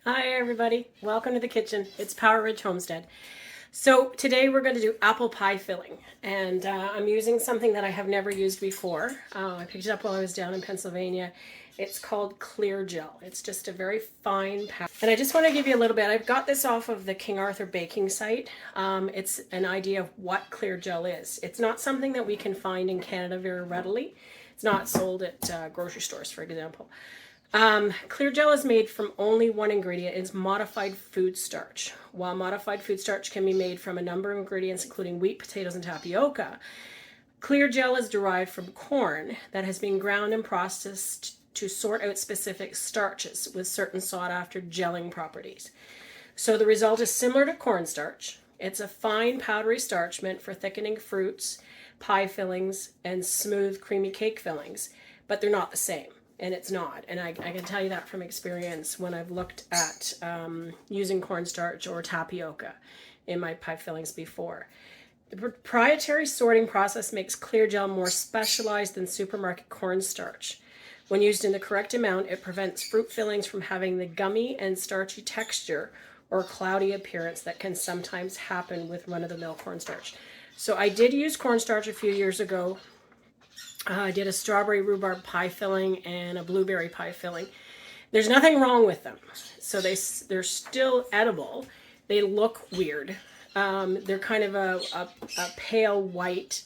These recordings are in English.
Hi everybody, welcome to the kitchen. It's Power Ridge Homestead. So today we're going to do apple pie filling, and I'm using something that I have never used before. I picked it up while I was down in Pennsylvania. It's called clear gel. It's just a very fine powder. And I just want to give you a little bit. I've got this off of the King Arthur baking site. It's an idea of what clear gel is. It's not something that we can find in Canada very readily. It's not sold at grocery stores, for example. Clear gel is made from only one ingredient. It's modified food starch. While modified food starch can be made from a number of ingredients, including wheat, potatoes, and tapioca, clear gel is derived from corn that has been ground and processed to sort out specific starches with certain sought-after gelling properties. So the result is similar to cornstarch. It's a fine powdery starch meant for thickening fruits, pie fillings, and smooth creamy cake fillings, but they're not the same. And it's not. And I can tell you that from experience when I've looked at using cornstarch or tapioca in my pie fillings before. The proprietary sorting process makes clear gel more specialized than supermarket cornstarch. When used in the correct amount, it prevents fruit fillings from having the gummy and starchy texture or cloudy appearance that can sometimes happen with run-of-the-mill cornstarch. So I did use cornstarch a few years ago. I did a strawberry rhubarb pie filling and a blueberry pie filling. There's nothing wrong with them. So they're still edible. They look weird. They're kind of a pale white,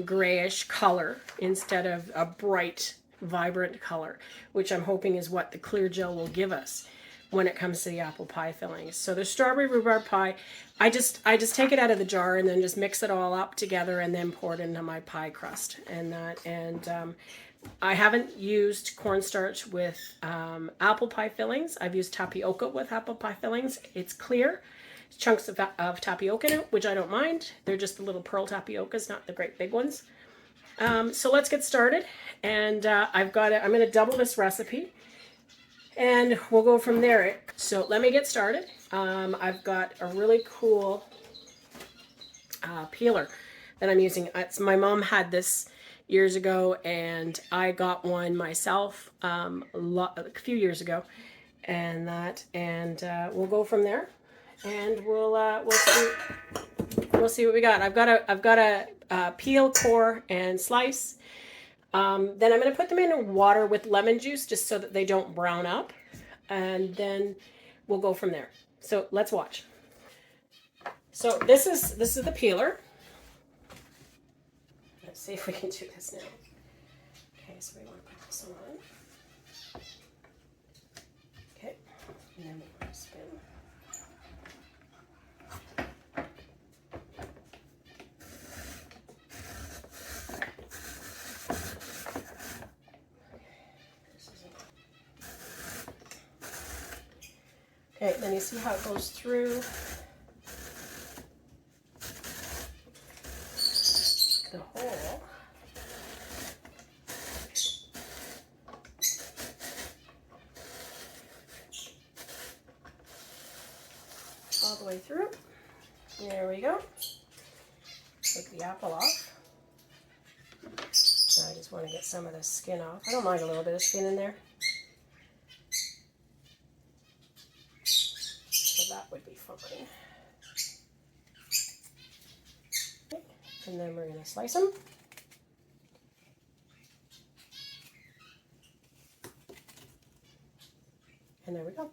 grayish color instead of a bright, vibrant color, which I'm hoping is what the clear gel will give us when it comes to the apple pie fillings. So the strawberry rhubarb pie, I just take it out of the jar and then just mix it all up together and then pour it into my pie crust and that. And I haven't used cornstarch with apple pie fillings. I've used tapioca with apple pie fillings. It's clear. Chunks of tapioca in it, which I don't mind. They're just the little pearl tapiocas, not the great big ones. So let's get started. And I'm going to double this recipe. And we'll go from there. So let me get started. I've got a really cool peeler that I'm using. My mom had this years ago, and I got one myself a few years ago, and we'll go from there, and we'll see what we got. I've got a peel, core, and slice. Then I'm going to put them in water with lemon juice just so that they don't brown up. And then we'll go from there. So let's watch. So this is the peeler. Let's see if we can do this now. Okay, so we want to put this on. Okay, and then we're going to spin. Okay, then you see how it goes through the hole. All the way through. There we go. Take the apple off. Now I just want to get some of the skin off. I don't mind a little bit of skin in there. That would be fine. Okay. And then we're going to slice them. And there we go.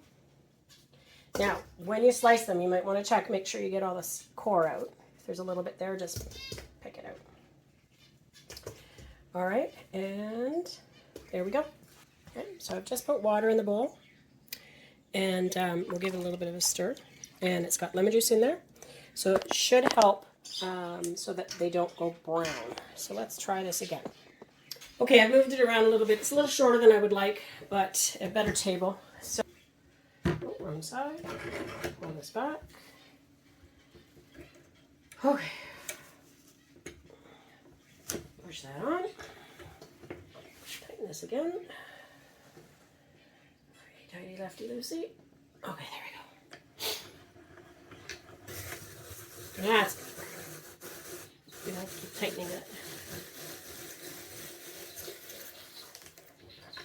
Now, when you slice them, you might want to check, make sure you get all the core out. If there's a little bit there, just pick it out. All right, and there we go. Okay, so I've just put water in the bowl. And we'll give it a little bit of a stir. And it's got lemon juice in there. So it should help so that they don't go brown. So let's try this again. Okay, I moved it around a little bit. It's a little shorter than I would like, but a better table. So, wrong side. Pull this back. Okay. Push that on. Tighten this again. Tighty lefty loosey. Okay, there we go. That's good. You have to keep tightening it.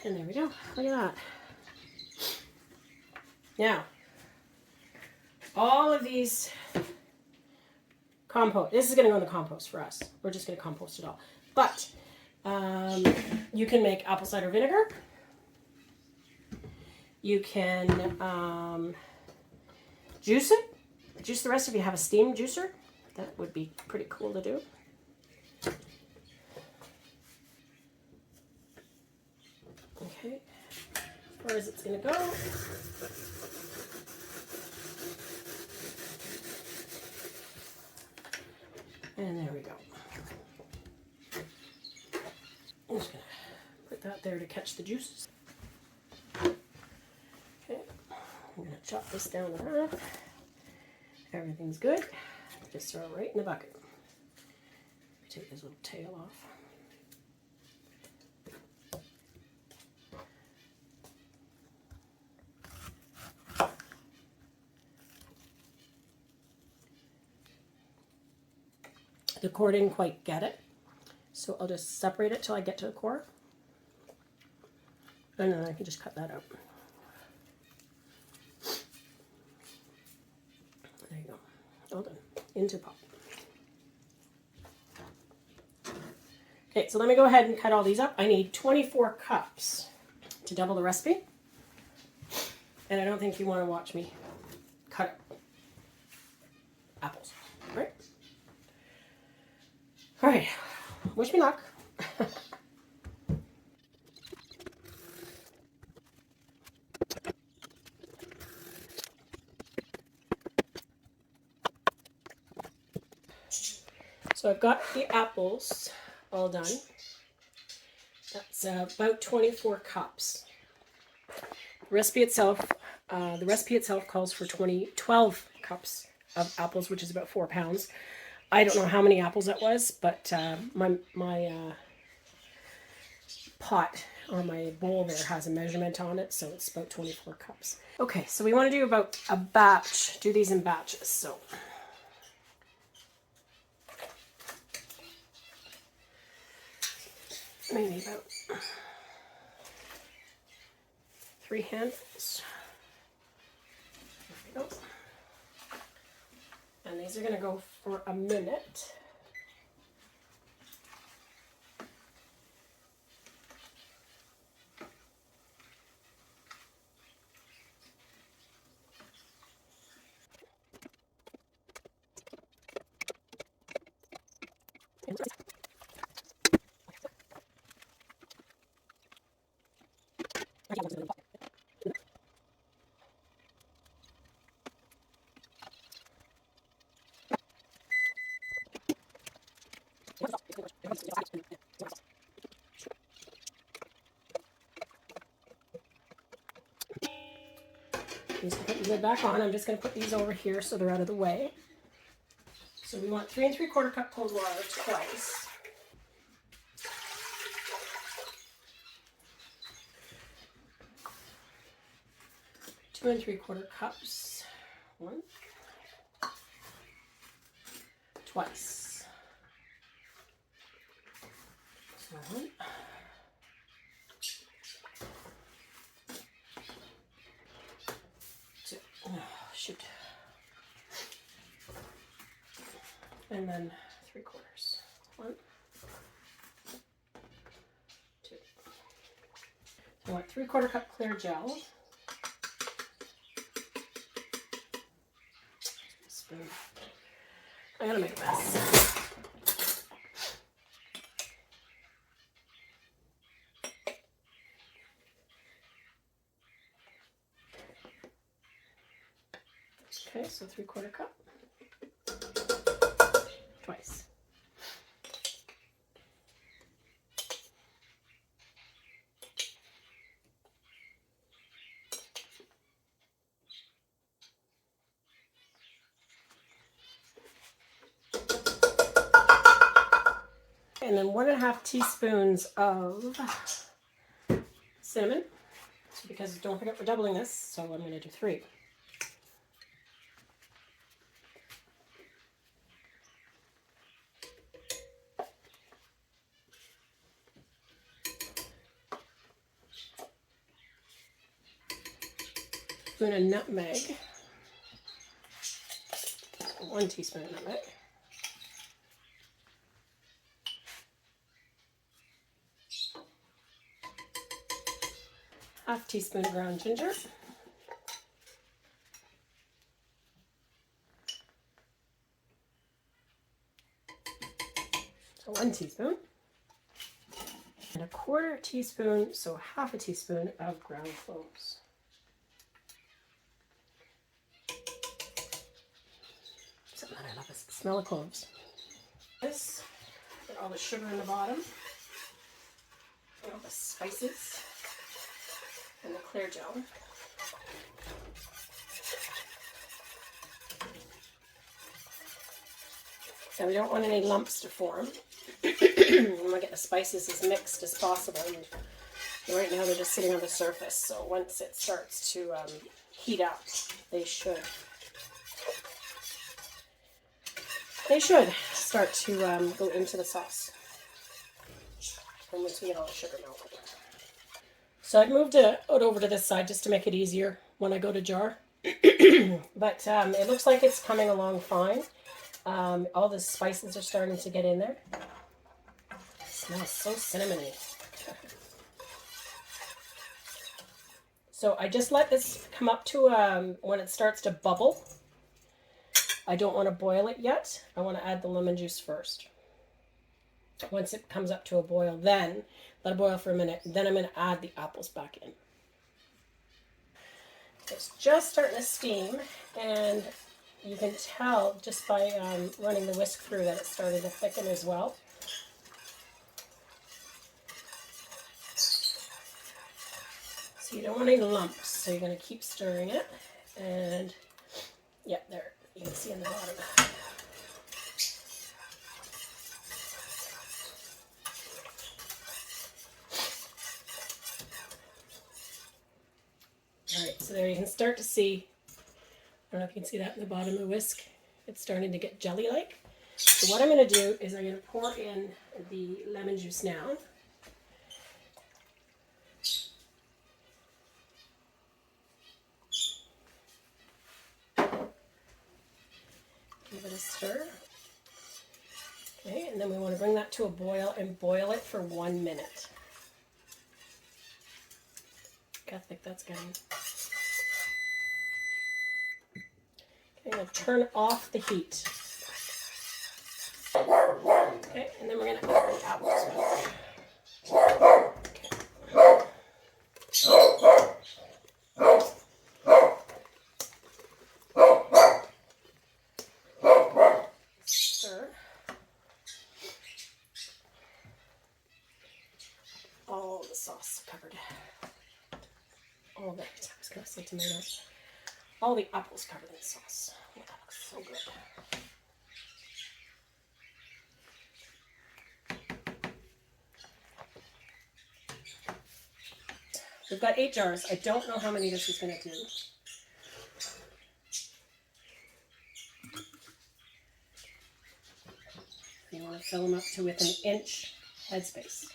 And there we go. Look at that. Now, all of these compost, this is going to go in the compost for us. We're just going to compost it all. But you can make apple cider vinegar. You can juice it. Juice the rest if you have a steam juicer. That would be pretty cool to do. Okay, as far as it's going to go. And there we go. I'm just going to put that there to catch the juices. Okay, I'm going to chop this down to half. Everything's good. Just throw it right in the bucket. Take this little tail off. The core didn't quite get it, so I'll just separate it till I get to the core, and then I can just cut that out. There you go, all done. Into pot. Okay, so let me go ahead and cut all these up. I need 24 cups to double the recipe, and I don't think you want to watch me cut apples, right? All right, wish me luck. So I've got the apples all done. That's about 24 cups. The recipe itself calls for 12 cups of apples, which is about 4 pounds. I don't know how many apples that was, but my pot or my bowl there has a measurement on it, so it's about 24 cups. Okay, so we want to do about a batch, do these in batches. So maybe about 3 handfuls. There we go. And these are going to go for a minute. Just put the lid back on. I'm just going to put these over here so they're out of the way. So we want 3 3/4 cup cold water twice. Two 2 3/4 cups. 1. Twice. So 1. 2. Oh, shoot. And then 3/4. 1. 2. I want 3/4 cup clear gel. Spoon. I'm gonna make a mess. Okay, so 3/4 cup. Twice. And then 1.5 teaspoons of cinnamon, because don't forget we're doubling this, so I'm going to do 3. teaspoon of nutmeg. 1 teaspoon of nutmeg. Half teaspoon of ground ginger. So 1 teaspoon. And 1/4 teaspoon, so half a teaspoon of ground cloves. Something that I love is the smell of cloves. This, put all the sugar in the bottom, and all the spices, and the clear gel. And we don't want any lumps to form. We want to get the spices as mixed as possible. And right now they're just sitting on the surface, so once it starts to heat up, they should start to go into the sauce. And once we get all the sugar melted. So I've moved it over to this side just to make it easier when I go to jar. But it looks like it's coming along fine. All the spices are starting to get in there. It smells so cinnamony. So I just let this come up to when it starts to bubble. I don't want to boil it yet. I want to add the lemon juice first. Once it comes up to a boil, then let it boil for a minute. Then I'm going to add the apples back in. It's just starting to steam, and you can tell just by running the whisk through that it's starting to thicken as well. So you don't want any lumps, so you're going to keep stirring it. And yeah, there, you can see in the bottom. Alright, so there you can start to see, I don't know if you can see that in the bottom of the whisk, it's starting to get jelly-like. So what I'm going to do is I'm going to pour in the lemon juice now. Give it a stir. Okay, and then we want to bring that to a boil and boil it for 1 minute. I think that's getting. Okay, I'm going to turn off the heat. Okay, and then we're going to add the apples. Stir. All the sauce covered. All the, I was going to say tomatoes. All the apples covered in sauce. Oh, that looks so good. We've got 8 jars. I don't know how many this is going to do. You want to fill them up to with 1 inch headspace.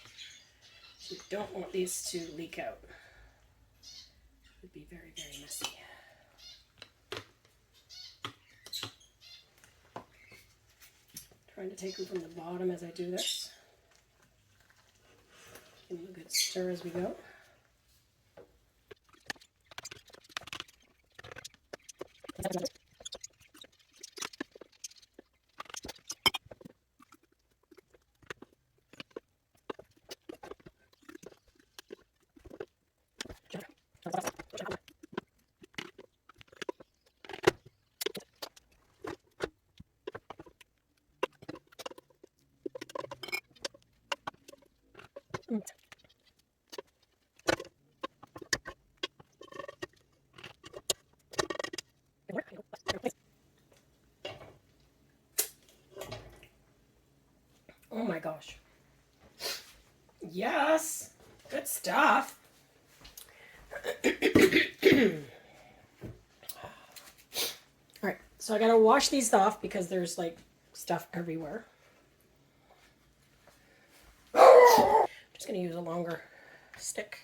You don't want these to leak out. It would be very, very messy. Trying to take them from the bottom as I do this. Give them a good stir as we go. Oh my gosh. Yes, good stuff. All right, so I gotta wash these off because there's like stuff everywhere. I'm just gonna use a longer stick.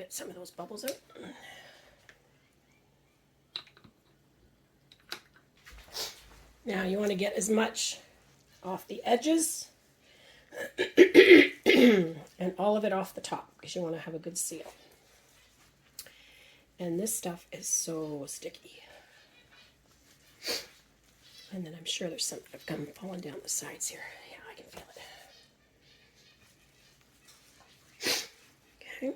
Get some of those bubbles out. Now you want to get as much off the edges and all of it off the top because you want to have a good seal. And this stuff is so sticky. And then I'm sure there's some that have come falling down the sides here. Yeah, I can feel it. Okay.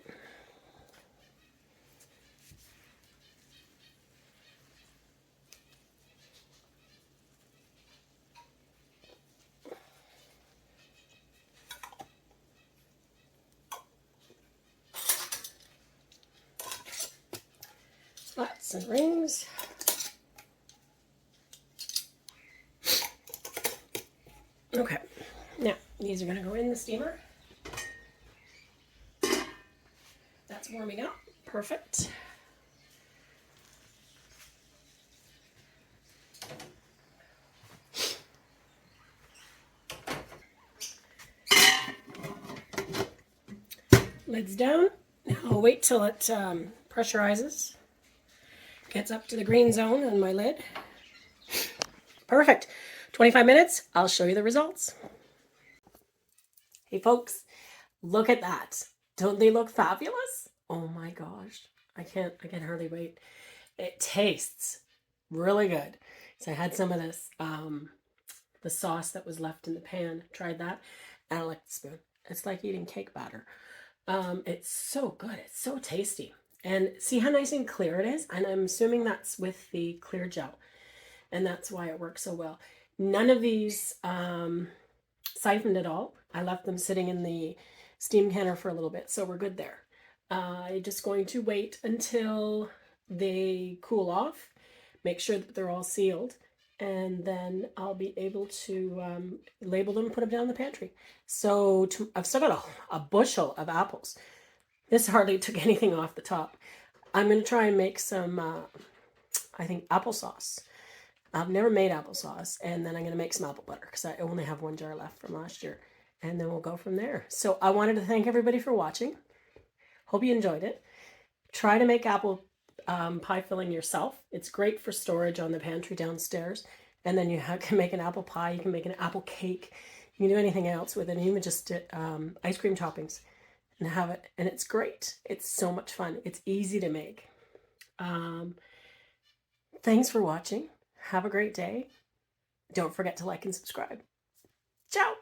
Spots and rings. Okay, now these are going to go in the steamer. That's warming up. Perfect. Lid's down. Now I'll wait till it pressurizes. Gets up to the green zone on my lid. Perfect. 25 minutes, I'll show you the results. Hey folks, look at that. Don't they look fabulous? Oh my gosh. I can hardly wait. It tastes really good. So I had some of this, the sauce that was left in the pan. Tried that, and I like the spoon. It's like eating cake batter. It's so good. It's so tasty. And see how nice and clear it is? And I'm assuming that's with the clear gel. And that's why it works so well. None of these siphoned at all. I left them sitting in the steam canner for a little bit, so we're good there. I'm just going to wait until they cool off, make sure that they're all sealed, and then I'll be able to label them and put them down in the pantry. So I've still got a bushel of apples. This hardly took anything off the top. I'm going to try and make some, I think, applesauce. I've never made applesauce, and then I'm going to make some apple butter because I only have one jar left from last year, and then we'll go from there. So I wanted to thank everybody for watching. Hope you enjoyed it. Try to make apple pie filling yourself. It's great for storage on the pantry downstairs, and then you can make an apple pie. You can make an apple cake. You can do anything else with it, and even just ice cream toppings and have it, and it's great. It's so much fun. It's easy to make. Thanks for watching. Have a great day. Don't forget to like and subscribe. Ciao.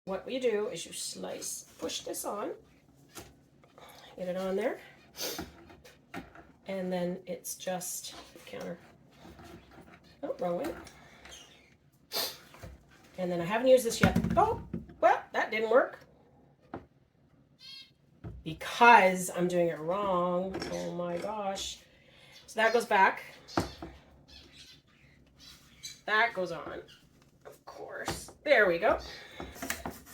What we do is you push this on, get it on there, and then it's just counter. Oh, wrong way. And then I haven't used this yet. Oh, well, that didn't work. Because I'm doing it wrong. Oh my gosh. So that goes back. That goes on. Of course. There we go.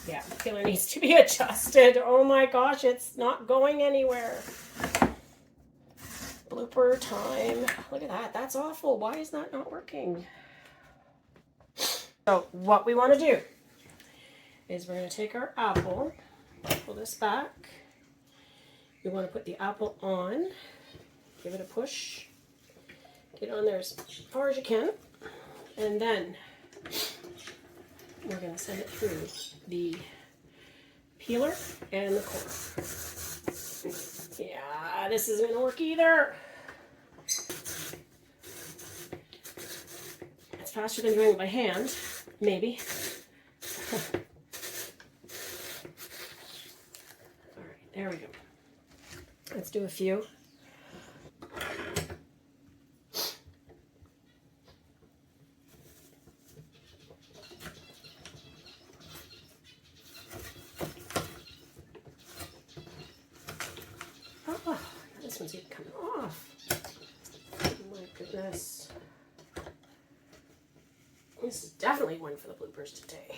Yeah, the peeler needs to be adjusted. Oh my gosh, it's not going anywhere. Blooper time. Look at that. That's awful. Why is that not working? So what we want to do is we're going to take our apple, pull this back. You want to put the apple on, give it a push, get on there as far as you can, and then we're going to send it through the peeler and the core. Yeah, this isn't going to work either. It's faster than doing it by hand, maybe. All right, there we go. Let's do a few. Oh, this one's even coming off. Oh my goodness. This is definitely one for the bloopers today.